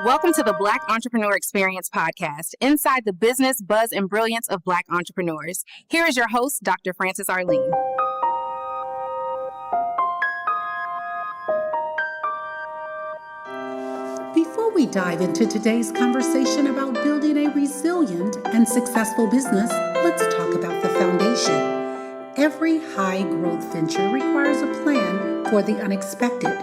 Welcome to the Black Entrepreneur Experience podcast, inside the business, buzz, and brilliance of Black entrepreneurs. Here is your host, Dr. Frances Arleen. Before we dive into today's conversation about building a resilient and successful business, let's talk about the foundation. Every high-growth venture requires a plan for the unexpected.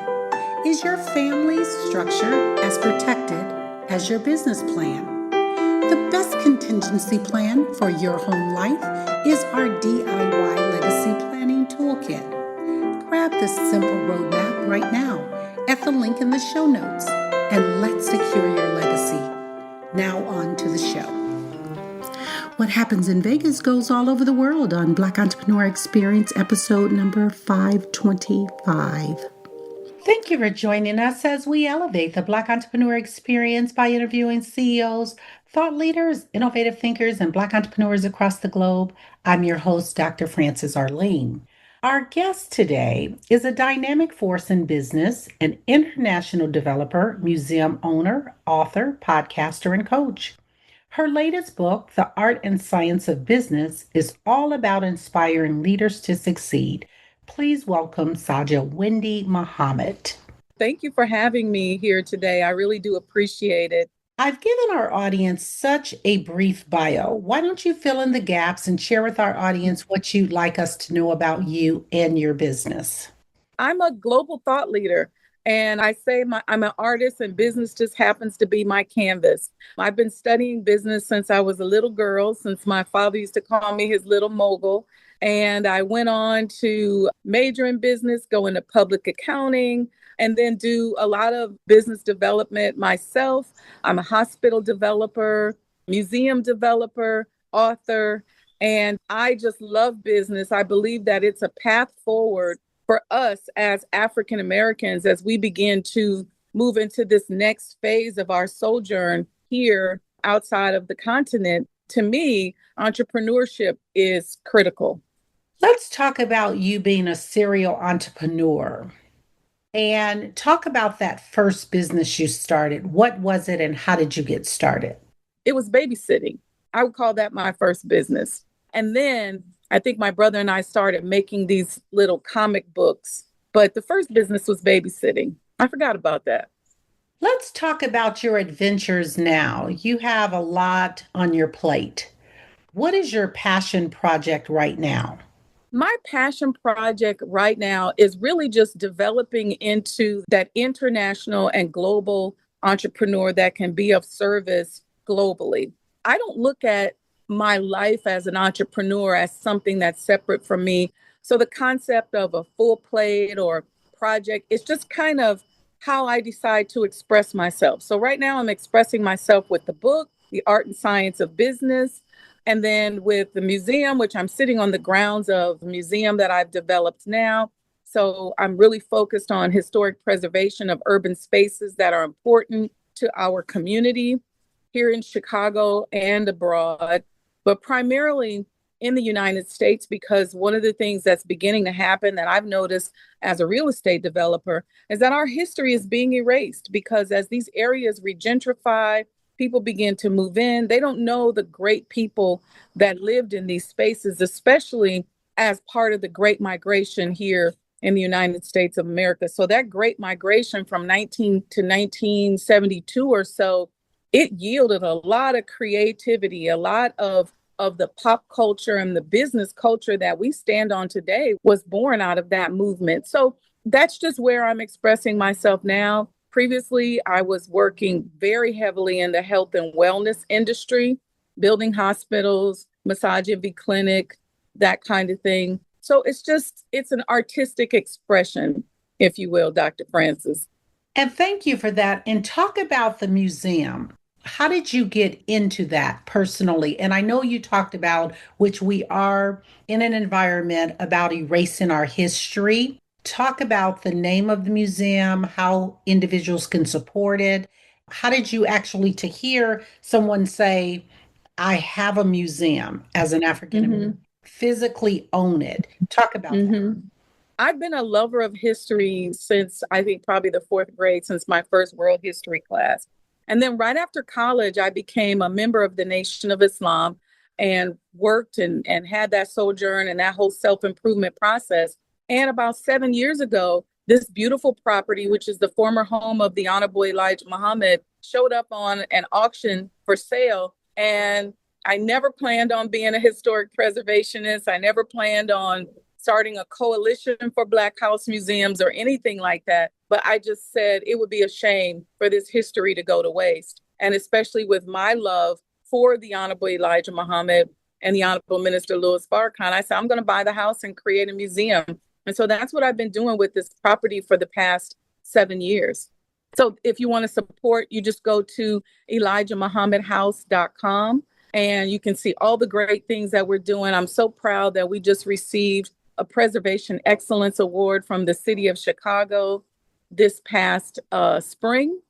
Is your family's structure as protected as your business plan? The best contingency plan for your home life is our DIY Legacy Planning Toolkit. Grab this simple roadmap right now at the link in the show notes and let's secure your legacy. Now on to the show. What happens in Vegas goes all over the world on Black Entrepreneur Experience episode number 525. Thank you for joining us as we elevate the Black Entrepreneur Experience by interviewing CEOs, thought leaders, innovative thinkers, and Black entrepreneurs across the globe. I'm your host, Dr. Frances Arleen. Our guest today is a dynamic force in business, an international developer, museum owner, author, podcaster, and coach. Her latest book, The Art and Science of Business, is all about inspiring leaders to succeed. Please welcome Sajdah Wendy Muhammad. Thank you for having me here today. I really do appreciate it. I've given our audience such a brief bio. Why don't you fill in the gaps and share with our audience what you'd like us to know about you and your business? I'm a global thought leader, and I say I'm an artist, and business just happens to be my canvas. I've been studying business since I was a little girl, since my father used to call me his little mogul. And I went on to major in business, go into public accounting, and then do a lot of business development myself. I'm a hospital developer, museum developer, author, and I just love business. I believe that it's a path forward for us as African Americans as we begin to move into this next phase of our sojourn here outside of the continent. To me, entrepreneurship is critical. Let's talk about you being a serial entrepreneur and talk about that first business you started. What was it and how did you get started? It was babysitting. I would call that my first business. And then I think my brother and I started making these little comic books, but the first business was babysitting. I forgot about that. Let's talk about your adventures now. You have a lot on your plate. What is your passion project right now? My passion project right now is really just developing into that international and global entrepreneur that can be of service globally. I don't look at my life as an entrepreneur as something that's separate from me. So the concept of a full plate or project is just kind of how I decide to express myself. So right now I'm expressing myself with the book, The Art and Science of Business, and then with the museum, which I'm sitting on the grounds of a museum that I've developed now. So I'm really focused on historic preservation of urban spaces that are important to our community here in Chicago and abroad, but primarily in the United States, because one of the things that's beginning to happen that I've noticed as a real estate developer is that our history is being erased, because as these areas regentrify, people begin to move in. They don't know the great people that lived in these spaces, especially as part of the Great Migration here in the United States of America. So that Great Migration from 1972 or so, it yielded a lot of creativity, a lot of the pop culture and the business culture that we stand on today was born out of that movement. So that's just where I'm expressing myself now. Previously, I was working very heavily in the health and wellness industry, building hospitals, massage envy clinic, that kind of thing. So it's an artistic expression, if you will, Dr. Frances. And thank you for that. And talk about the museum. How did you get into that personally? And I know you talked about, which we are in an environment about erasing our history. Talk about the name of the museum, how individuals can support it. How did you actually to hear someone say, I have a museum as an African American, physically own it? Talk about that. I've been a lover of history since I think probably the fourth grade, since my first world history class. And then right after college, I became a member of the Nation of Islam and worked and had that sojourn and that whole self-improvement process. And about 7 years ago, this beautiful property, which is the former home of the Honorable Elijah Muhammad, showed up on an auction for sale. And I never planned on being a historic preservationist. I never planned on starting a coalition for Black House museums or anything like that. But I just said it would be a shame for this history to go to waste. And especially with my love for the Honorable Elijah Muhammad and the Honorable Minister Louis Farrakhan, I said, I'm going to buy the house and create a museum. And so that's what I've been doing with this property for the past 7 years. So if you want to support, you just go to ElijahMuhammadHouse.com and you can see all the great things that we're doing. I'm so proud that we just received a Preservation Excellence Award from the city of Chicago this past spring.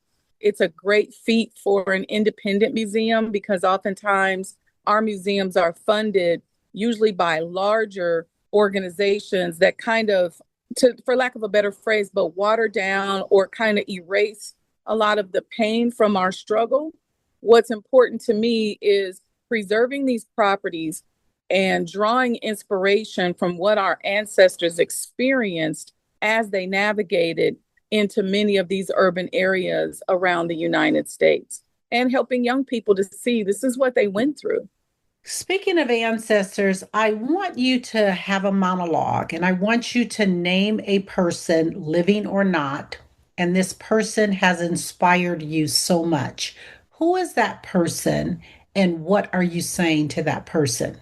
It's a great feat for an independent museum because oftentimes our museums are funded usually by larger organizations that kind of, for lack of a better phrase, but water down or kind of erase a lot of the pain from our struggle. What's important to me is preserving these properties and drawing inspiration from what our ancestors experienced as they navigated into many of these urban areas around the United States and helping young people to see this is what they went through. Speaking of ancestors, I want you to have a monologue and I want you to name a person, living or not, and this person has inspired you so much. Who is that person and what are you saying to that person?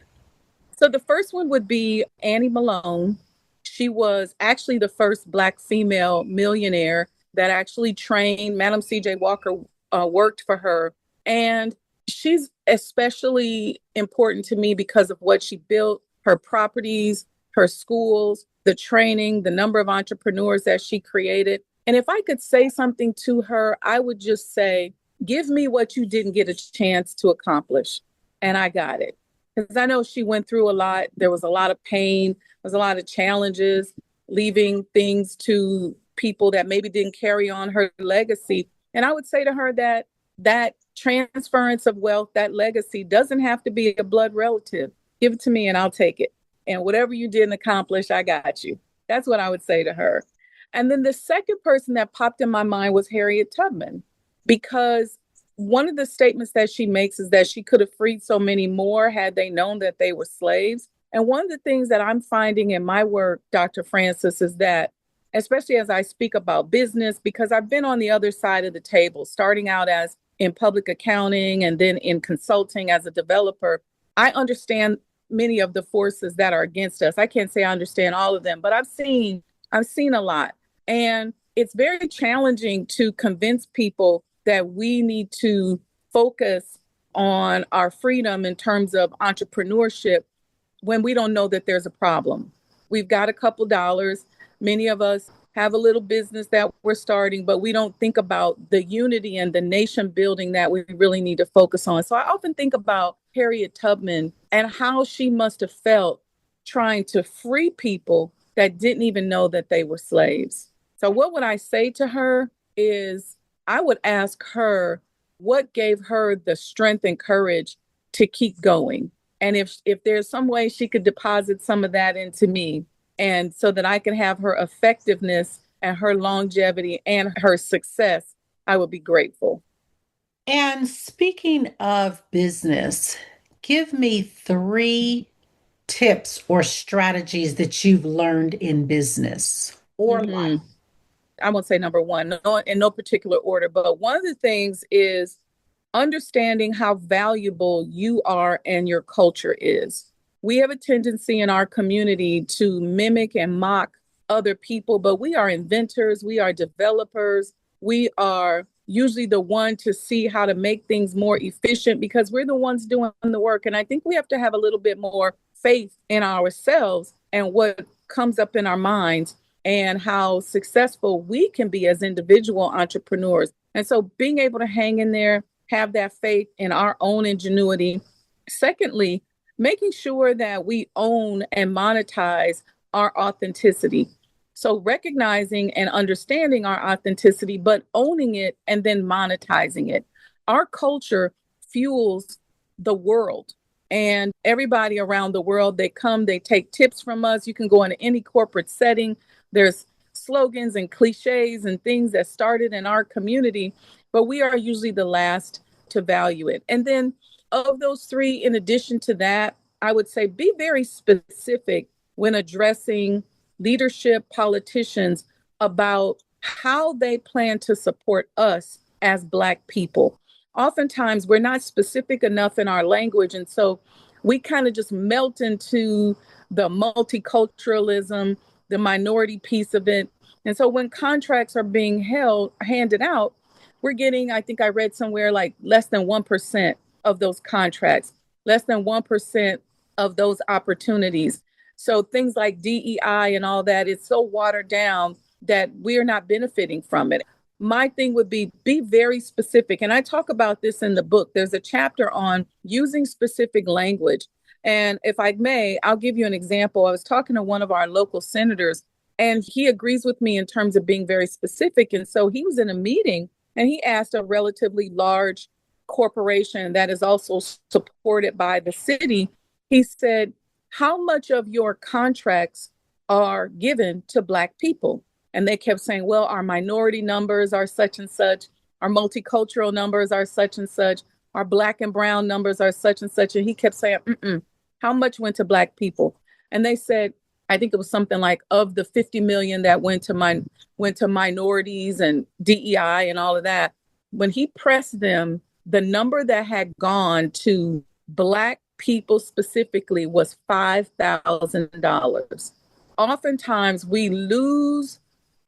So the first one would be Annie Malone. She was actually the first Black female millionaire that actually trained. Madam C.J. Walker worked for her. And she's especially important to me because of what she built, her properties, her schools, the training, the number of entrepreneurs that she created. And if I could say something to her, I would just say, give me what you didn't get a chance to accomplish. And I got it. Because I know she went through a lot. There was a lot of pain. There was a lot of challenges, leaving things to people that maybe didn't carry on her legacy. And I would say to her that that transference of wealth, that legacy doesn't have to be a blood relative. Give it to me and I'll take it. And whatever you didn't accomplish, I got you. That's what I would say to her. And then the second person that popped in my mind was Harriet Tubman, because one of the statements that she makes is that she could have freed so many more had they known that they were slaves. And one of the things that I'm finding in my work, Dr. Francis, is that, especially as I speak about business, because I've been on the other side of the table, starting out as in public accounting and then in consulting as a developer, I understand many of the forces that are against us. I can't say I understand all of them, but I've seen a lot. And it's very challenging to convince people that we need to focus on our freedom in terms of entrepreneurship when we don't know that there's a problem. We've got a couple dollars. Many of us have a little business that we're starting, but we don't think about the unity and the nation building that we really need to focus on. So I often think about Harriet Tubman and how she must have felt trying to free people that didn't even know that they were slaves. So what would I say to her is, I would ask her what gave her the strength and courage to keep going. And if there's some way she could deposit some of that into me, and so that I can have her effectiveness and her longevity and her success, I would be grateful. And speaking of business, give me 3 tips or strategies that you've learned in business or life. I won't say number one, in no particular order, but one of the things is understanding how valuable you are and your culture is. We have a tendency in our community to mimic and mock other people, but we are inventors, we are developers, we are usually the one to see how to make things more efficient because we're the ones doing the work. And I think we have to have a little bit more faith in ourselves and what comes up in our minds and how successful we can be as individual entrepreneurs. And so being able to hang in there, have that faith in our own ingenuity. Secondly, making sure that we own and monetize our authenticity. So recognizing and understanding our authenticity, but owning it and then monetizing it. our culture fuels the world. And everybody around the world, they come, they take tips from us. You can go into any corporate setting. There's slogans and cliches and things that started in our community, but we are usually the last to value it. And then of those three, in addition to that, I would say be very specific when addressing leadership, politicians about how they plan to support us as Black people. Oftentimes, we're not specific enough in our language. And so we kind of just melt into the multiculturalism, the minority piece of it. And so when contracts are being handed out, we're getting, I think I read somewhere like less than 1% of those contracts, less than 1% of those opportunities. So things like DEI and all that, it's so watered down that we're not benefiting from it. My thing would be very specific. And I talk about this in the book. There's a chapter on using specific language. And if I may, I'll give you an example. I was talking to one of our local senators, and he agrees with me in terms of being very specific. And so he was in a meeting and he asked a relatively large corporation that is also supported by the city. He said, how much of your contracts are given to Black people? And they kept saying, well, our minority numbers are such and such. Our multicultural numbers are such and such. Our Black and brown numbers are such and such. And he kept saying, how much went to Black people? And they said, I think it was something like of the 50 million that went to minorities and DEI and all of that. When he pressed them, the number that had gone to Black people specifically was $5,000. Oftentimes we lose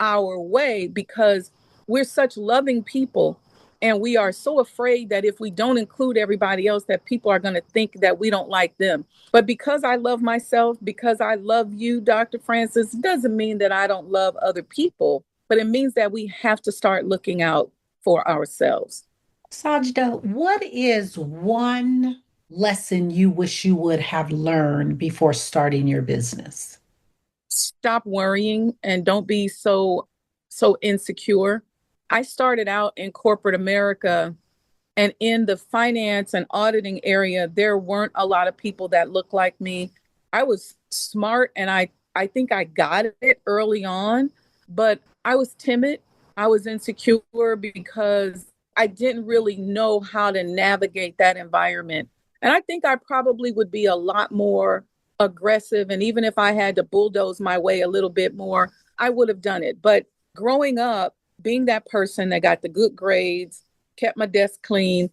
our way because we're such loving people, and we are so afraid that if we don't include everybody else, that people are going to think that we don't like them. But because I love myself, because I love you, Dr. Francis, doesn't mean that I don't love other people, but it means that we have to start looking out for ourselves. Sajdah, what is one lesson you wish you would have learned before starting your business? Stop worrying and don't be so insecure. I started out in corporate America, and in the finance and auditing area, there weren't a lot of people that looked like me. I was smart, and I think I got it early on, but I was timid. I was insecure because I didn't really know how to navigate that environment. And I think I probably would be a lot more aggressive. And even if I had to bulldoze my way a little bit more, I would have done it. But growing up, being that person that got the good grades, kept my desk clean,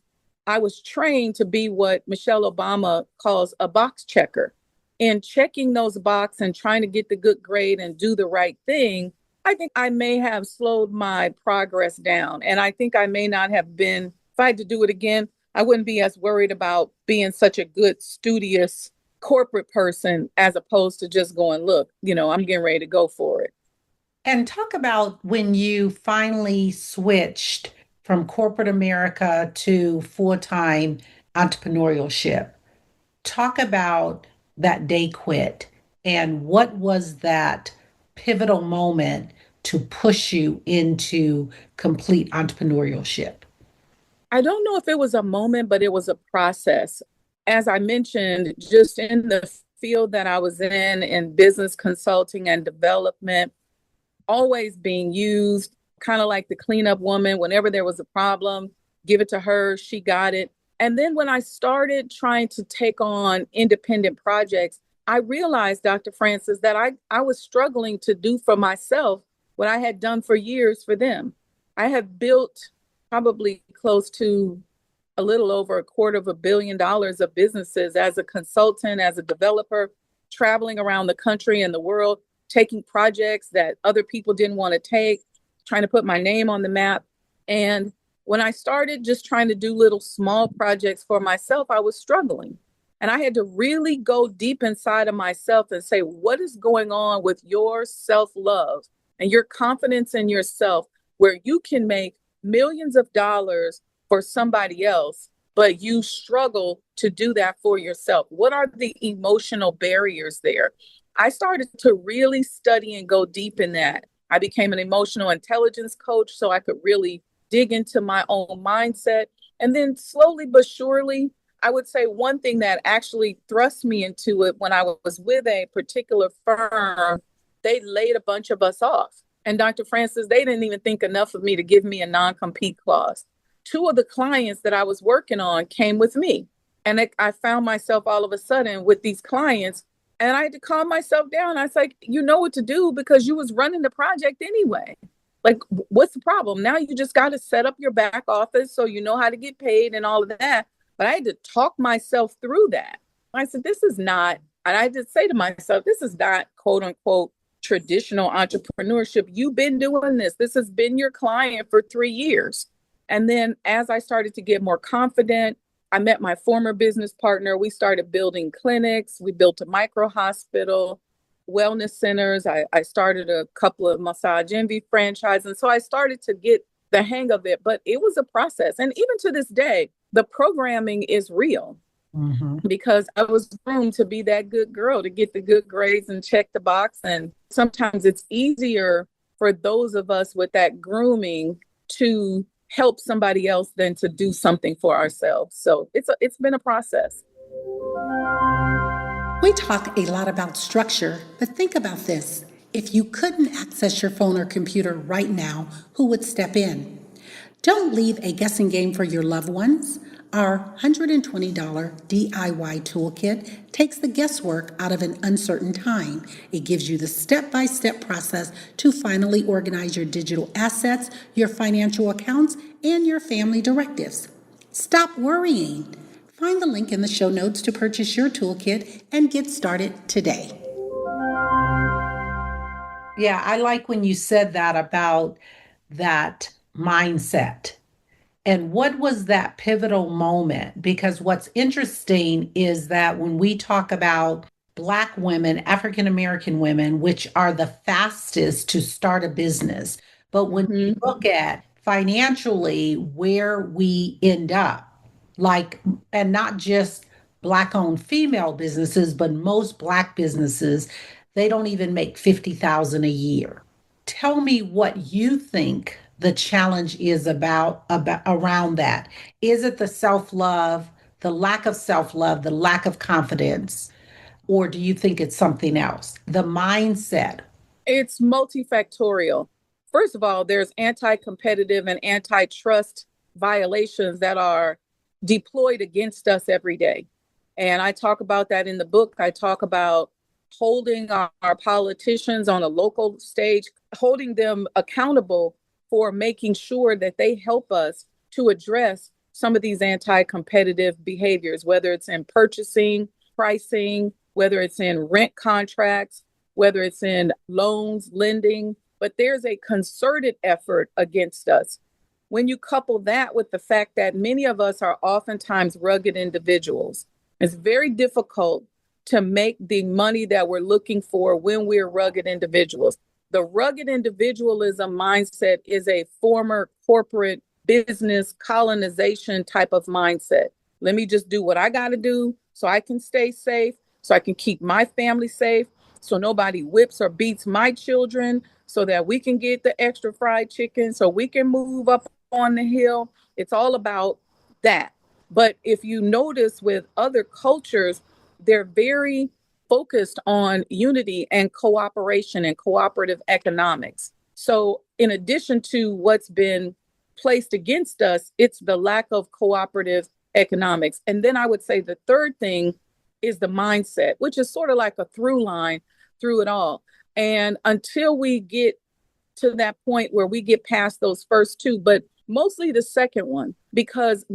I was trained to be what Michelle Obama calls a box checker. In checking those boxes and trying to get the good grade and do the right thing, I think I may have slowed my progress down. And I think I may not have been, if I had to do it again, I wouldn't be as worried about being such a good, studious corporate person as opposed to just going, look, I'm getting ready to go for it. And talk about when you finally switched from corporate America to full-time entrepreneurship. Talk about that day quit and what was that pivotal moment to push you into complete entrepreneurship? I don't know if it was a moment, but it was a process. As I mentioned, just in the field that I was in business consulting and development, always being used, kind of like the cleanup woman. Whenever there was a problem, give it to her, she got it. And then when I started trying to take on independent projects, I realized, Dr. Francis, that I was struggling to do for myself what I had done for years for them. I have built probably close to a little over $250 million of businesses as a consultant, as a developer, traveling around the country and the world, taking projects that other people didn't want to take, trying to put my name on the map. And when I started just trying to do little small projects for myself, I was struggling. And I had to really go deep inside of myself and say, what is going on with your self-love and your confidence in yourself, where you can make millions of dollars for somebody else, but you struggle to do that for yourself? What are the emotional barriers there? I started to really study and go deep in that. I became an emotional intelligence coach so I could really dig into my own mindset. And then slowly but surely, I would say one thing that actually thrust me into it when I was with a particular firm, they laid a bunch of us off. And Dr. Francis, they didn't even think enough of me to give me a non-compete clause. Two of the clients that I was working on came with me. And I found myself all of a sudden with these clients, and I had to calm myself down. I was like, you know what to do because you was running the project anyway. Like, what's the problem? Now you just got to set up your back office so you know how to get paid and all of that. But I had to talk myself through that. I said, this is not, and I did say to myself, this is not quote unquote traditional entrepreneurship. You've been doing this. This has been your client for 3 years. And then as I started to get more confident, I met my former business partner. We started building clinics. We built a micro hospital, wellness centers. I started a couple of Massage Envy franchises. And so I started to get the hang of it, but it was a process. And even to this day, the programming is real because I was groomed to be that good girl, to get the good grades and check the box. And sometimes it's easier for those of us with that grooming to help somebody else than to do something for ourselves. So it's been a process. We talk a lot about structure, but think about this. If you couldn't access your phone or computer right now, who would step in? Don't leave a guessing game for your loved ones. Our $120 DIY toolkit takes the guesswork out of an uncertain time. It gives you the step-by-step process to finally organize your digital assets, your financial accounts, and your family directives. Stop worrying. Find the link in the show notes to purchase your toolkit and get started today. Yeah, I like when you said that about that mindset. And what was that pivotal moment? Because what's interesting is that when we talk about Black women, African American women, which are the fastest to start a business, but when you look at financially where we end up, like, and not just Black owned female businesses, but most Black businesses, they don't even make 50,000 a year. Tell me what you think the challenge is about around that. Is it the self-love, the lack of self-love, the lack of confidence, or do you think it's something else? The mindset. It's multifactorial. First of all, there's anti-competitive and antitrust violations that are deployed against us every day. And I talk about that in the book. I talk about holding our politicians on a local stage, holding them accountable for making sure that they help us to address some of these anti-competitive behaviors, whether it's in purchasing, pricing, whether it's in rent contracts, whether it's in loans, lending. But there's a concerted effort against us. When you couple that with the fact that many of us are oftentimes rugged individuals, it's very difficult to make the money that we're looking for when we're rugged individuals. The rugged individualism mindset is a former corporate business colonization type of mindset. Let me just do what I got to do so I can stay safe, so I can keep my family safe, so nobody whips or beats my children, so that we can get the extra fried chicken, so we can move up on the hill. It's all about that. But if you notice with other cultures, they're very focused on unity and cooperation and cooperative economics. So in addition to what's been placed against us, it's the lack of cooperative economics. And then I would say the third thing is the mindset, which is sort of like a through line through it all. And until we get to that point where we get past those first two, but mostly the second one, because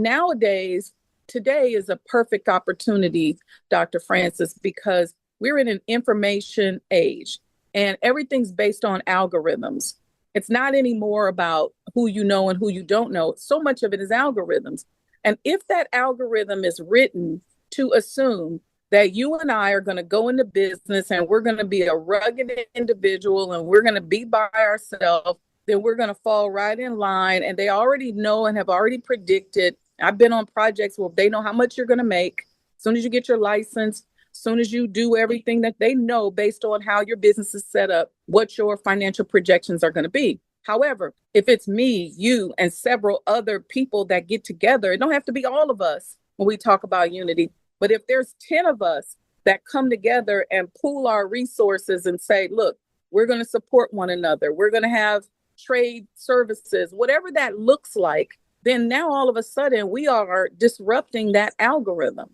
today is a perfect opportunity, Dr. Francis, because we're in an information age and everything's based on algorithms. It's not anymore about who you know and who you don't know. So much of it is algorithms. And if that algorithm is written to assume that you and I are going to go into business and we're going to be a rugged individual and we're going to be by ourselves, then we're going to fall right in line. And they already know and have already predicted. I've been on projects where they know how much you're going to make as soon as you get your license. As soon as you do everything that they know based on how your business is set up, what your financial projections are going to be. However, if it's me, you, and several other people that get together, it don't have to be all of us when we talk about unity. But if there's 10 of us that come together and pool our resources and say, look, we're going to support one another, we're going to have trade services, whatever that looks like, then now all of a sudden we are disrupting that algorithm.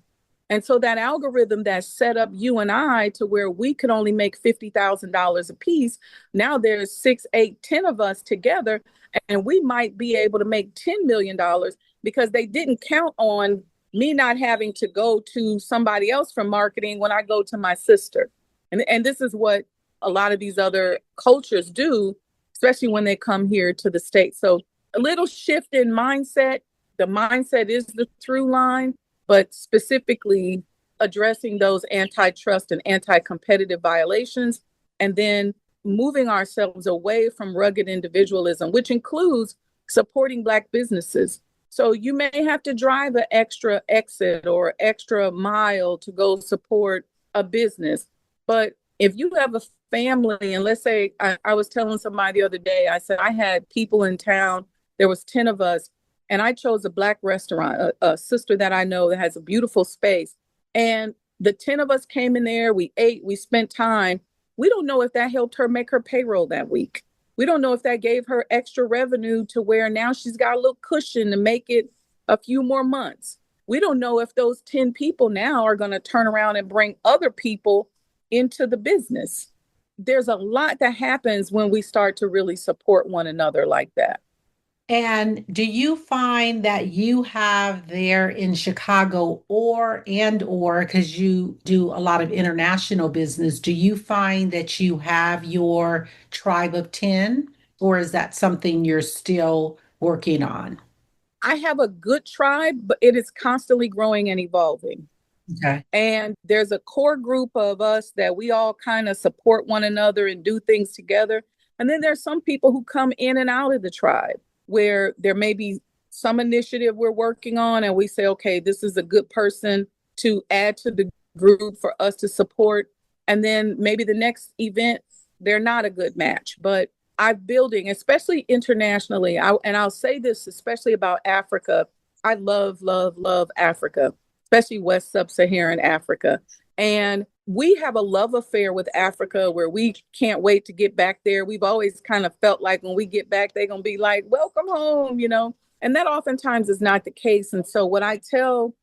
And so that algorithm that set up you and I to where we could only make $50,000 a piece, now there's 6, 8, 10 of us together, and we might be able to make $10 million because they didn't count on me not having to go to somebody else from marketing when I go to my sister. And this is what a lot of these other cultures do, especially when they come here to the States. So a little shift in mindset. The mindset is the through line, but specifically addressing those antitrust and anti-competitive violations, and then moving ourselves away from rugged individualism, which includes supporting Black businesses. So you may have to drive an extra exit or extra mile to go support a business. But if you have a family, and let's say I was telling somebody the other day, I said I had people in town, there was 10 of us, and I chose a Black restaurant, a sister that I know that has a beautiful space. And the 10 of us came in there, we ate, we spent time. We don't know if that helped her make her payroll that week. We don't know if that gave her extra revenue to where now she's got a little cushion to make it a few more months. We don't know if those 10 people now are going to turn around and bring other people into the business. There's a lot that happens when we start to really support one another like that. And do you find that you have there in Chicago or because you do a lot of international business, do you find that you have your tribe of 10, or is that something you're still working on? I have a good tribe, but it is constantly growing and evolving. Okay. And there's a core group of us that we all kind of support one another and do things together. And then there's some people who come in and out of the tribe, where there may be some initiative we're working on and we say, okay, this is a good person to add to the group for us to support. And then maybe the next event, they're not a good match. But I'm building, especially internationally, and I'll say this especially about Africa. I love, love, love Africa, especially West Sub-Saharan Africa. And we have a love affair with Africa where we can't wait to get back there. We've always kind of felt like when we get back, they're going to be like, welcome home, and that oftentimes is not the case. And so what I tell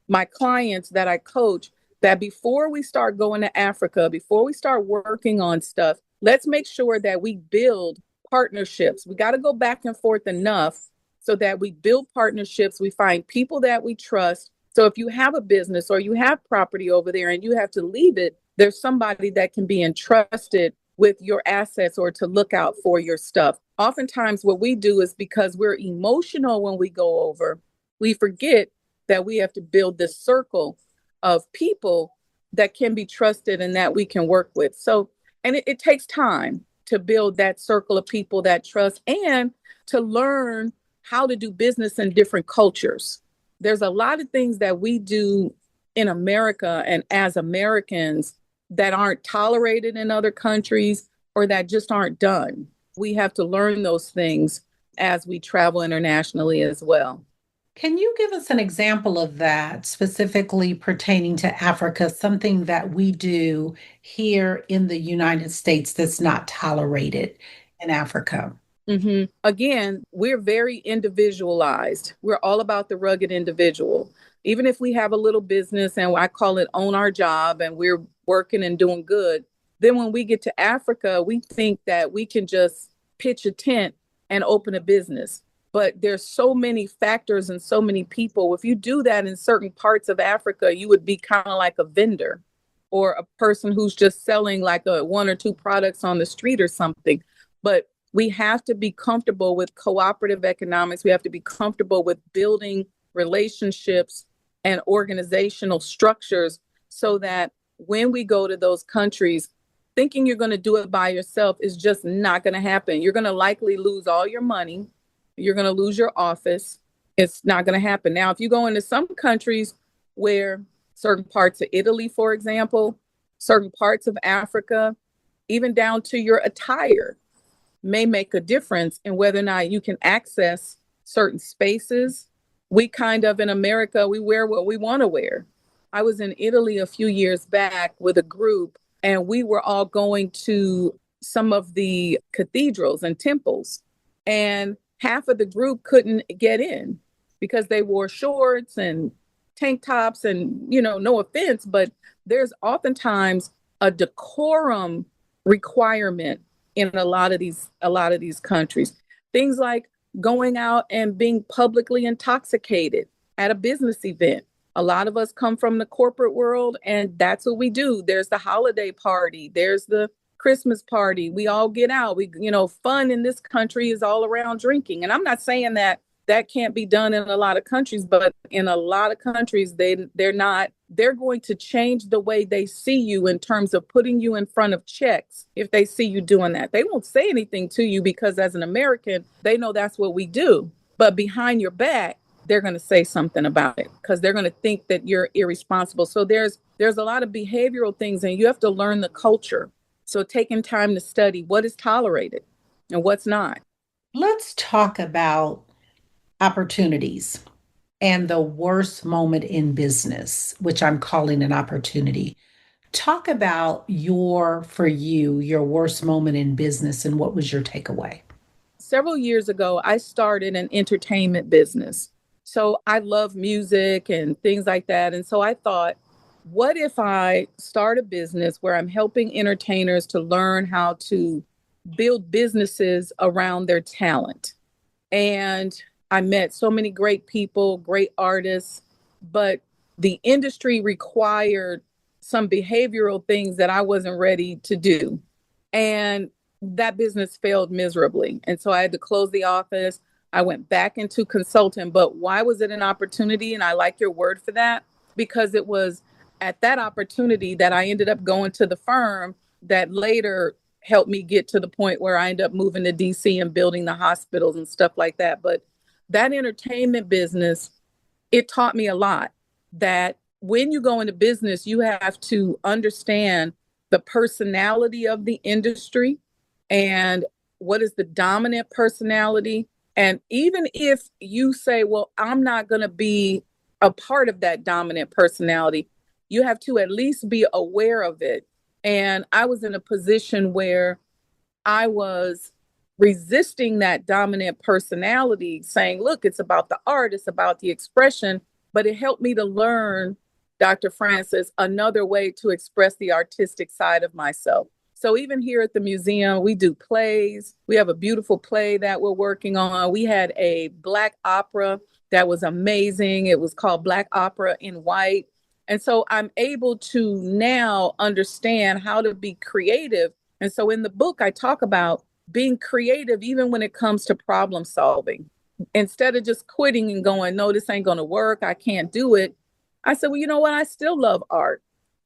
my clients that I coach, that before we start going to Africa, before we start working on stuff, let's make sure that we build partnerships. We got to go back and forth enough so that we build partnerships. We find people that we trust. So if you have a business or you have property over there and you have to leave it, there's somebody that can be entrusted with your assets or to look out for your stuff. Oftentimes what we do is because we're emotional when we go over, we forget that we have to build this circle of people that can be trusted and that we can work with. So, and it takes time to build that circle of people that trust and to learn how to do business in different cultures. There's a lot of things that we do in America and as Americans that aren't tolerated in other countries or that just aren't done. We have to learn those things as we travel internationally as well. Can you give us an example of that, specifically pertaining to Africa, something that we do here in the United States that's not tolerated in Africa? Mm-hmm. Again, we're very individualized. We're all about the rugged individual. Even if we have a little business and I call it own our job and we're working and doing good, then when we get to Africa, we think that we can just pitch a tent and open a business. But there's so many factors and so many people. If you do that in certain parts of Africa, you would be kind of like a vendor or a person who's just selling like one or two products on the street or something. But we have to be comfortable with cooperative economics. We have to be comfortable with building relationships and organizational structures so that when we go to those countries, thinking you're going to do it by yourself is just not going to happen. You're going to likely lose all your money. You're going to lose your office. It's not going to happen. Now, if you go into some countries where certain parts of Italy, for example, certain parts of Africa, even down to your attire, may make a difference in whether or not you can access certain spaces. We kind of, in America, we wear what we want to wear. I was in Italy a few years back with a group, and we were all going to some of the cathedrals and temples, and half of the group couldn't get in because they wore shorts and tank tops. And, no offense, but there's oftentimes a decorum requirement in a lot of these countries. Things like going out and being publicly intoxicated at a business event. A lot of us come from the corporate world, and that's what we do. There's the holiday party. There's the Christmas party. We all get out. Fun in this country is all around drinking. And I'm not saying that can't be done in a lot of countries, but in a lot of countries, they're going to change the way they see you in terms of putting you in front of checks. If they see you doing that, they won't say anything to you because as an American, they know that's what we do. But behind your back, they're going to say something about it because they're going to think that you're irresponsible. So there's a lot of behavioral things, and you have to learn the culture. So taking time to study what is tolerated and what's not. Let's talk about opportunities and the worst moment in business, which I'm calling an opportunity. Talk about your worst moment in business, and what was your takeaway? Several years ago, I started an entertainment business. So I love music and things like that. And so I thought, what if I start a business where I'm helping entertainers to learn how to build businesses around their talent? And I met so many great people, great artists, but the industry required some behavioral things that I wasn't ready to do. And that business failed miserably. And so I had to close the office. I went back into consulting. But why was it an opportunity? And I like your word for that, because it was at that opportunity that I ended up going to the firm that later helped me get to the point where I ended up moving to DC and building the hospitals and stuff like that. But that entertainment business, it taught me a lot, that when you go into business, you have to understand the personality of the industry and what is the dominant personality. And even if you say, well, I'm not going to be a part of that dominant personality, you have to at least be aware of it. And I was in a position where I was resisting that dominant personality, saying, look, it's about the art, it's about the expression. But it helped me to learn, Dr. Francis, another way to express the artistic side of myself. So even here at the museum, we do plays. We have a beautiful play that we're working on. We had a Black opera that was amazing. It was called Black Opera in White. And so I'm able to now understand how to be creative. And so in the book, I talk about being creative even when it comes to problem solving. Instead of just quitting and going, no, this ain't going to work, I can't do it. I said, well, you know what? I still love art.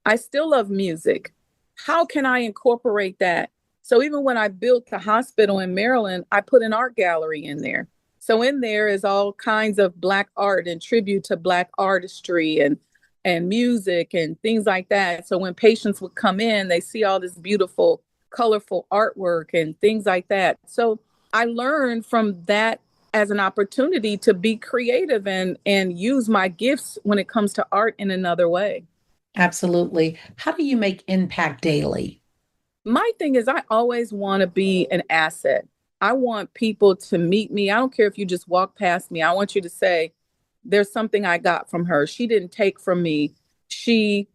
I still love music. How can I incorporate that? So even when I built the hospital in Maryland, I put an art gallery in there. So in there is all kinds of Black art and tribute to Black artistry and music and things like that. So when patients would come in, they see all this beautiful, colorful artwork and things like that. So I learned from that as an opportunity to be creative and use my gifts when it comes to art in another way. Absolutely. How do you make impact daily? My thing is, I always want to be an asset. I want people to meet me. I don't care if you just walk past me. I want you to say, there's something I got from her. She didn't take from me. She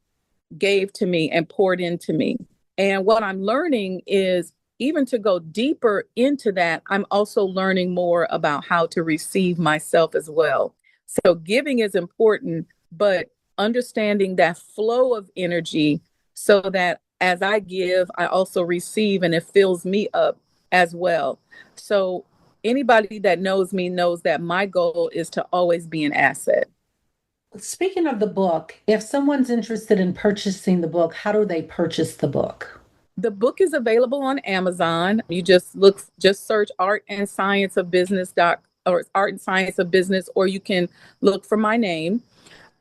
gave to me and poured into me. And what I'm learning is, even to go deeper into that, I'm also learning more about how to receive myself as well. So giving is important, but understanding that flow of energy so that as I give, I also receive, and it fills me up as well. So anybody that knows me knows that my goal is to always be an asset. Speaking of the book, if someone's interested in purchasing the book, how do they purchase the book? The book is available on Amazon. You just search Art and Science of Business or Art and Science of Business, or you can look for my name,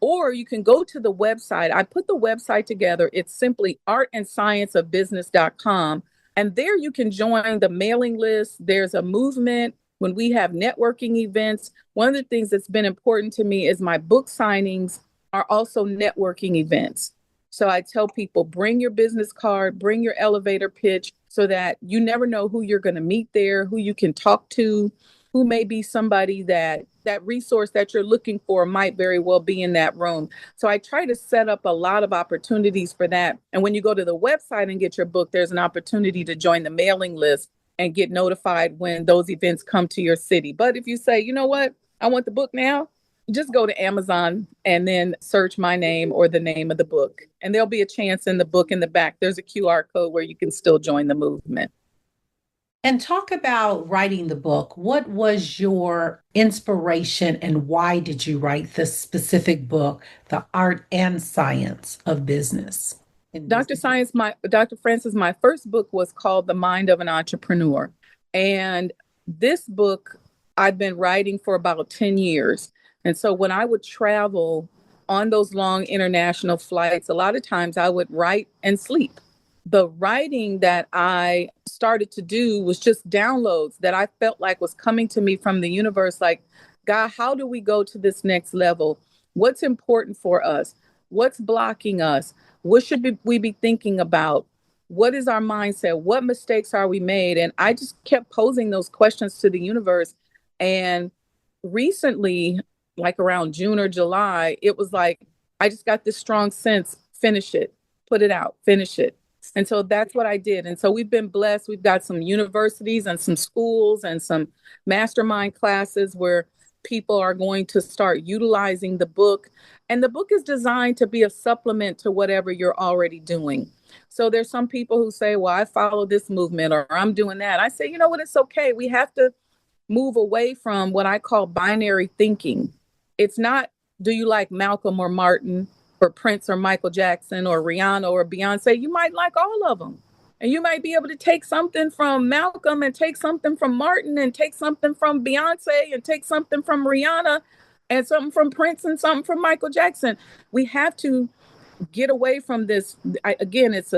or you can go to the website. I put the website together. It's simply artandscienceofbusiness.com. And there you can join the mailing list. There's a movement when we have networking events. One of the things that's been important to me is my book signings are also networking events. So I tell people, bring your business card, bring your elevator pitch so that you never know who you're going to meet there, who you can talk to, who may be somebody that resource that you're looking for might very well be in that room. So I try to set up a lot of opportunities for that. And when you go to the website and get your book, there's an opportunity to join the mailing list and get notified when those events come to your city. But if you say, you know what, I want the book now, just go to Amazon and then search my name or the name of the book. And there'll be a chance in the book in the back. There's a QR code where you can still join the movement. And talk about writing the book. What was your inspiration and why did you write this specific book, The Art and Science of Business? Dr. Francis, my first book was called The Mind of an Entrepreneur. And this book I've been writing for about 10 years. And so when I would travel on those long international flights, a lot of times I would write and sleep. The writing that I started to do was just downloads that I felt like was coming to me from the universe. Like, God, how do we go to this next level? What's important for us? What's blocking us? What should we be thinking about? What is our mindset? What mistakes are we made? And I just kept posing those questions to the universe. And recently, like around June or July, it was like, I just got this strong sense, finish it, put it out, finish it. And so that's what I did. And so we've been blessed. We've got some universities and some schools and some mastermind classes where people are going to start utilizing the book. And the book is designed to be a supplement to whatever you're already doing. So there's some people who say, well, I follow this movement or I'm doing that. I say, you know what? It's okay. We have to move away from what I call binary thinking. It's not, do you like Malcolm or Martin or Prince or Michael Jackson or Rihanna or Beyonce? You might like all of them. And you might be able to take something from Malcolm and take something from Martin and take something from Beyonce and take something from Rihanna and something from Prince and something from Michael Jackson. We have to get away from this. Again, it's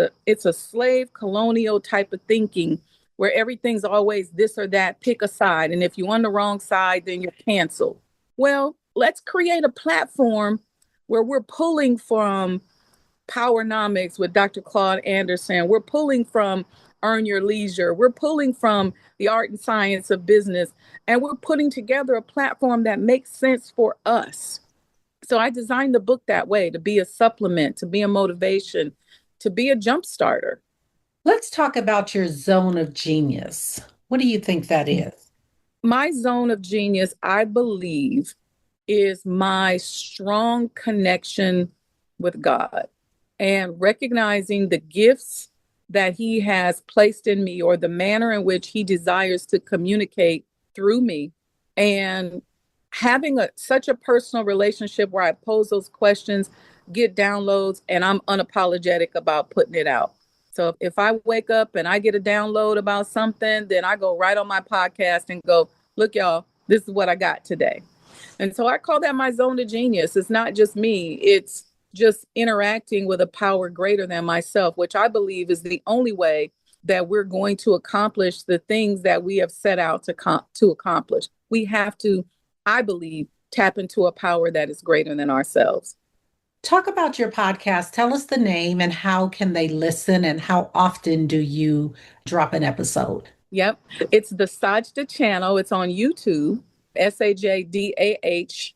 a slave colonial type of thinking where everything's always this or that, pick a side. And if you're on the wrong side, then you're canceled. Well, let's create a platform where we're pulling from Powernomics with Dr. Claude Anderson. We're pulling from Earn Your Leisure. We're pulling from the art and science of business. And we're putting together a platform that makes sense for us. So I designed the book that way, to be a supplement, to be a motivation, to be a jump starter. Let's talk about your zone of genius. What do you think that is? My zone of genius, I believe, is my strong connection with God and recognizing the gifts that He has placed in me or the manner in which He desires to communicate through me, and having such a personal relationship where I pose those questions, get downloads, and I'm unapologetic about putting it out. So if I wake up and I get a download about something, then I go right on my podcast and go, look, y'all, this is what I got today. And so I call that my zone of genius. It's not just me. It's just interacting with a power greater than myself, which I believe is the only way that we're going to accomplish the things that we have set out to accomplish. We have to, I believe, tap into a power that is greater than ourselves. Talk about your podcast. Tell us the name and how can they listen and how often do you drop an episode? Yep. It's the Sajdah channel. It's on YouTube, Sajdah. It's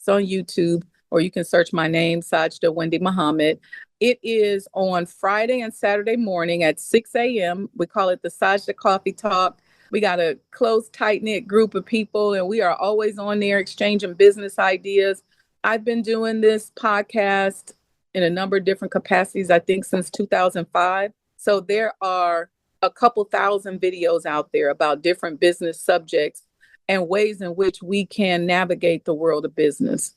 on YouTube, or you can search my name, Sajdah Wendy Muhammad. It is on Friday and Saturday morning at 6 a.m. We call it the Sajdah Coffee Talk. We got a close, tight-knit group of people, and we are always on there exchanging business ideas. I've been doing this podcast in a number of different capacities, I think, since 2005. So there are a couple thousand videos out there about different business subjects and ways in which we can navigate the world of business.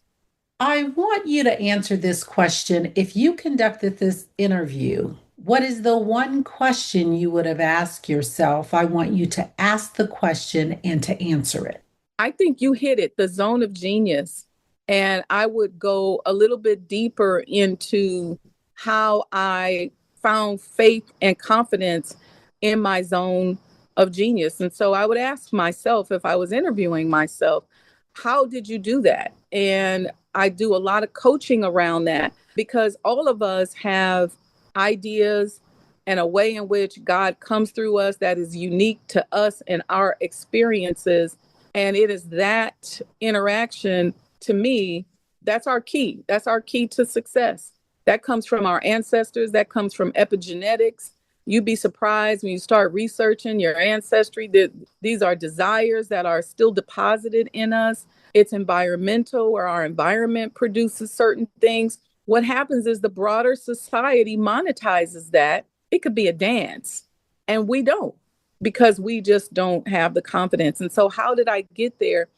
I want you to answer this question. If you conducted this interview, what is the one question you would have asked yourself? I want you to ask the question and to answer it. I think you hit it, the zone of genius. And I would go a little bit deeper into how I found faith and confidence in my zone of genius. And so I would ask myself, if I was interviewing myself, how did you do that? And I do a lot of coaching around that, because all of us have ideas and a way in which God comes through us that is unique to us and our experiences. And it is that interaction, to me, that's our key. That's our key to success. That comes from our ancestors. That comes from epigenetics. You'd be surprised when you start researching your ancestry that these are desires that are still deposited in us. It's environmental, where our environment produces certain things. What happens is the broader society monetizes that. It could be a dance, and we don't, because we just don't have the confidence. And so how did I get there?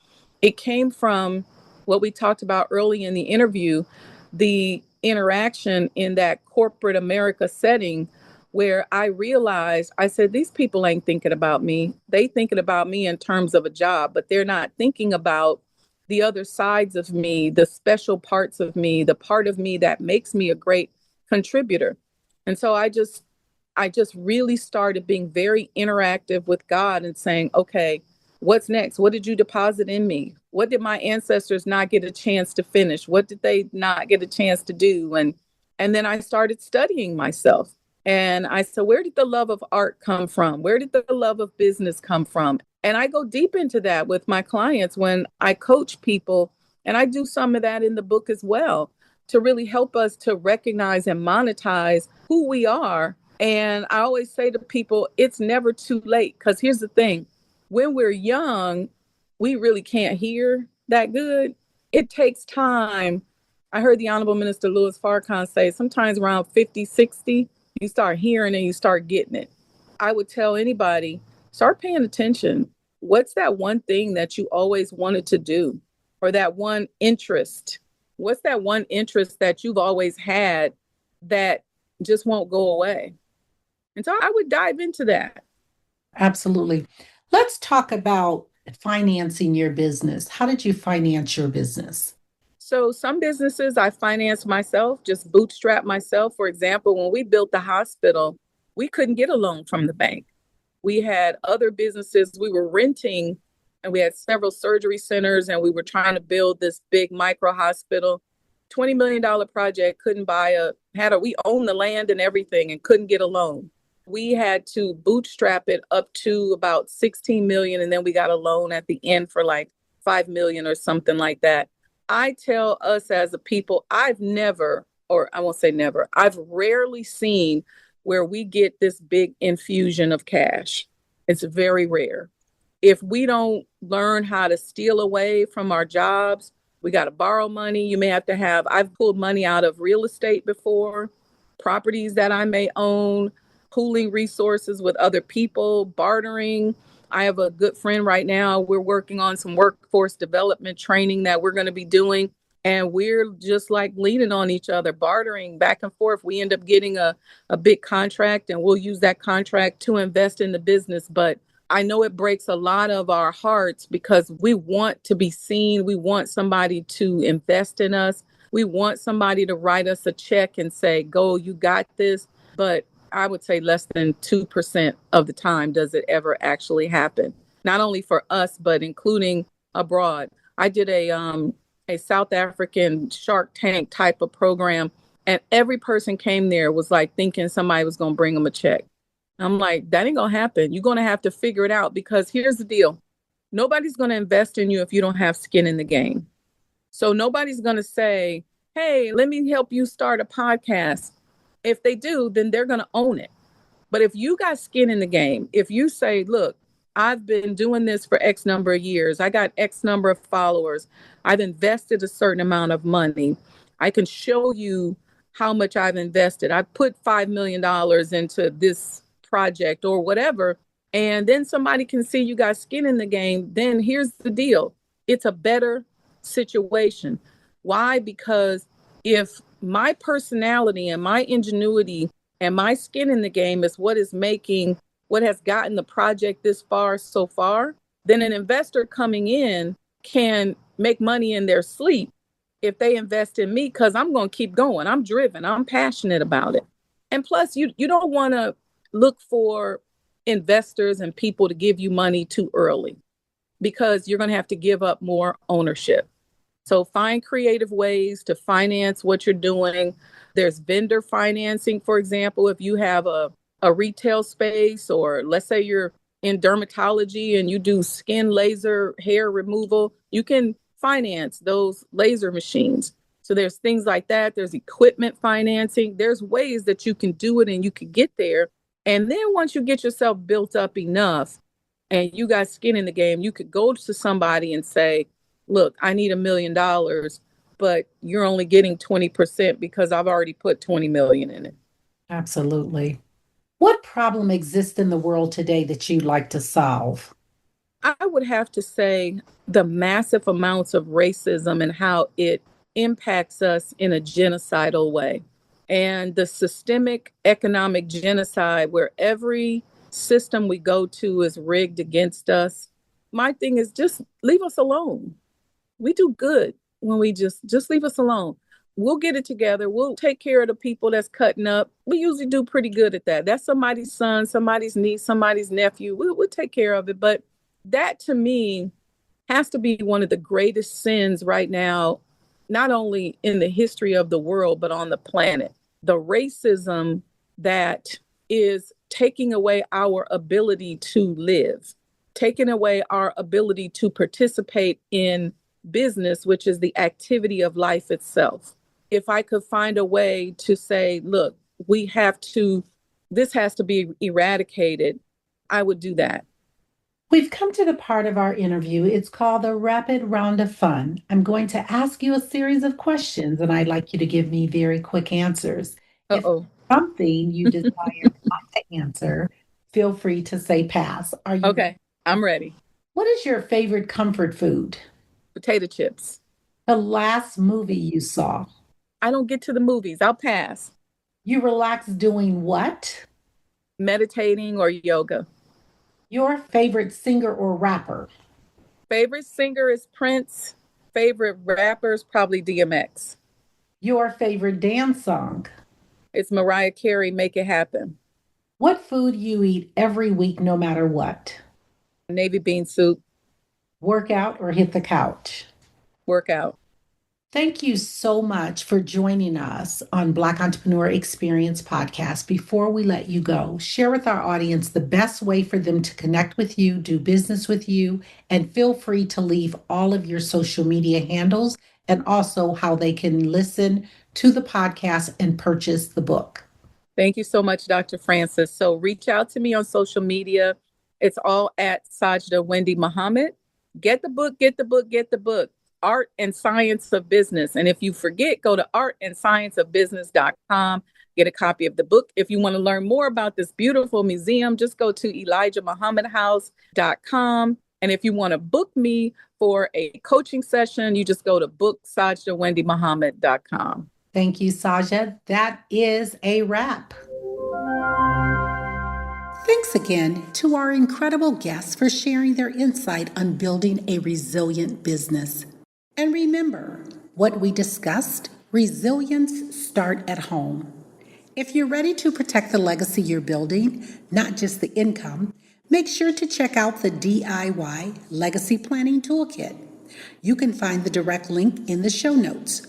It came from what we talked about early in the interview, the interaction in that corporate America setting, where I realized, I said, these people ain't thinking about me. They thinking about me in terms of a job, but they're not thinking about the other sides of me, the special parts of me, the part of me that makes me a great contributor. And so I just really started being very interactive with God and saying, okay, what's next? What did you deposit in me? What did my ancestors not get a chance to finish? What did they not get a chance to do? And then I started studying myself. And I said, where did the love of art come from? Where did the love of business come from? And I go deep into that with my clients when I coach people. And I do some of that in the book as well, to really help us to recognize and monetize who we are. And I always say to people, it's never too late. Because here's the thing. When we're young, we really can't hear that good. It takes time. I heard the Honorable Minister Louis Farrakhan say sometimes around 50, 60, you start hearing and you start getting it. I would tell anybody, start paying attention. What's that one thing that you always wanted to do? Or that one interest? What's that one interest that you've always had that just won't go away? And so I would dive into that. Absolutely. Let's talk about financing your business. How did you finance your business? So some businesses I financed myself, just bootstrap myself. For example, when we built the hospital, we couldn't get a loan from the bank. We had other businesses we were renting, and we had several surgery centers, and we were trying to build this big micro hospital. $20 million project, couldn't buy we owned the land and everything and couldn't get a loan. We had to bootstrap it up to about 16 million. And then we got a loan at the end for like 5 million or something like that. I tell us as a people, I've never, or I won't say never, I've rarely seen where we get this big infusion of cash. It's very rare. If we don't learn how to steal away from our jobs, we got to borrow money. You may have to I've pulled money out of real estate before, properties that I may own, pooling resources with other people, bartering. I have a good friend right now. We're working on some workforce development training that we're going to be doing. And we're just like leaning on each other, bartering back and forth. We end up getting a big contract, and we'll use that contract to invest in the business. But I know it breaks a lot of our hearts because we want to be seen. We want somebody to invest in us. We want somebody to write us a check and say, go, you got this. But I would say less than 2% of the time does it ever actually happen. Not only for us, but including abroad. I did a South African Shark Tank type of program, and every person came there was like thinking somebody was going to bring them a check. I'm like, that ain't going to happen. You're going to have to figure it out, because here's the deal. Nobody's going to invest in you if you don't have skin in the game. So nobody's going to say, hey, let me help you start a podcast. If they do, then they're going to own it. But if you got skin in the game, if you say, look, I've been doing this for X number of years, I got X number of followers, I've invested a certain amount of money, I can show you how much I've invested. I put $5 million into this project or whatever, and then somebody can see you got skin in the game, then here's the deal. It's a better situation. Why? Because if my personality and my ingenuity and my skin in the game is what has gotten the project this far so far, then an investor coming in can make money in their sleep if they invest in me, because I'm going to keep going. I'm driven. I'm passionate about it. And plus, you don't want to look for investors and people to give you money too early, because you're going to have to give up more ownership. So find creative ways to finance what you're doing. There's vendor financing, for example, if you have a retail space, or let's say you're in dermatology and you do skin laser hair removal, you can finance those laser machines. So there's things like that. There's equipment financing. There's ways that you can do it and you can get there. And then once you get yourself built up enough and you got skin in the game, you could go to somebody and say, look, I need $1 million, but you're only getting 20% because I've already put 20 million in it. Absolutely. What problem exists in the world today that you'd like to solve? I would have to say the massive amounts of racism and how it impacts us in a genocidal way. And the systemic economic genocide where every system we go to is rigged against us. My thing is just leave us alone. We do good when we just leave us alone. We'll get it together. We'll take care of the people that's cutting up. We usually do pretty good at that. That's somebody's son, somebody's niece, somebody's nephew. We'll take care of it. But that to me has to be one of the greatest sins right now, not only in the history of the world, but on the planet. The racism that is taking away our ability to live, taking away our ability to participate in business, which is the activity of life itself. If I could find a way to say, look, this has to be eradicated, I would do that. We've come to the part of our interview. It's called the Rapid Round of Fun. I'm going to ask you a series of questions, and I'd like you to give me very quick answers. Uh-oh. If something you desire not to answer, feel free to say pass. Are you okay? I'm ready. What is your favorite comfort food? Potato chips. The last movie you saw? I don't get to the movies. I'll pass. You relax doing what? Meditating or yoga. Your favorite singer or rapper? Favorite singer is Prince. Favorite rapper is probably DMX. Your favorite dance song? It's Mariah Carey, Make It Happen. What food you eat every week, no matter what? Navy bean soup. Workout or hit the couch? Workout. Thank you so much for joining us on Black Entrepreneur Experience Podcast. Before we let you go, share with our audience the best way for them to connect with you, do business with you, and feel free to leave all of your social media handles and also how they can listen to the podcast and purchase the book. Thank you so much, Dr. Francis. So reach out to me on social media. It's all at Sajdah Wendy Muhammad. Get the book, get the book, get the book. Art and Science of Business. And if you forget, go to artandscienceofbusiness.com, get a copy of the book. If you want to learn more about this beautiful museum, just go to elijahmuhammadhouse.com. And if you want to book me for a coaching session, you just go to booksajdahwendymuhammad.com. Thank you, Sajdah. That is a wrap. Thanks again to our incredible guests for sharing their insight on building a resilient business. And remember what we discussed, resilience starts at home. If you're ready to protect the legacy you're building, not just the income, make sure to check out the DIY Legacy Planning Toolkit. You can find the direct link in the show notes.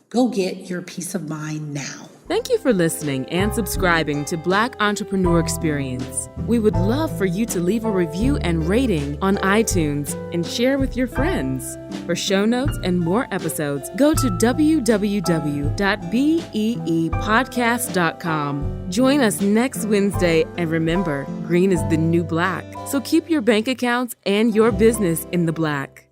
Go get your peace of mind now. Thank you for listening and subscribing to Black Entrepreneur Experience. We would love for you to leave a review and rating on iTunes and share with your friends. For show notes and more episodes, go to www.beepodcast.com. Join us next Wednesday, and remember, green is the new black. So keep your bank accounts and your business in the black.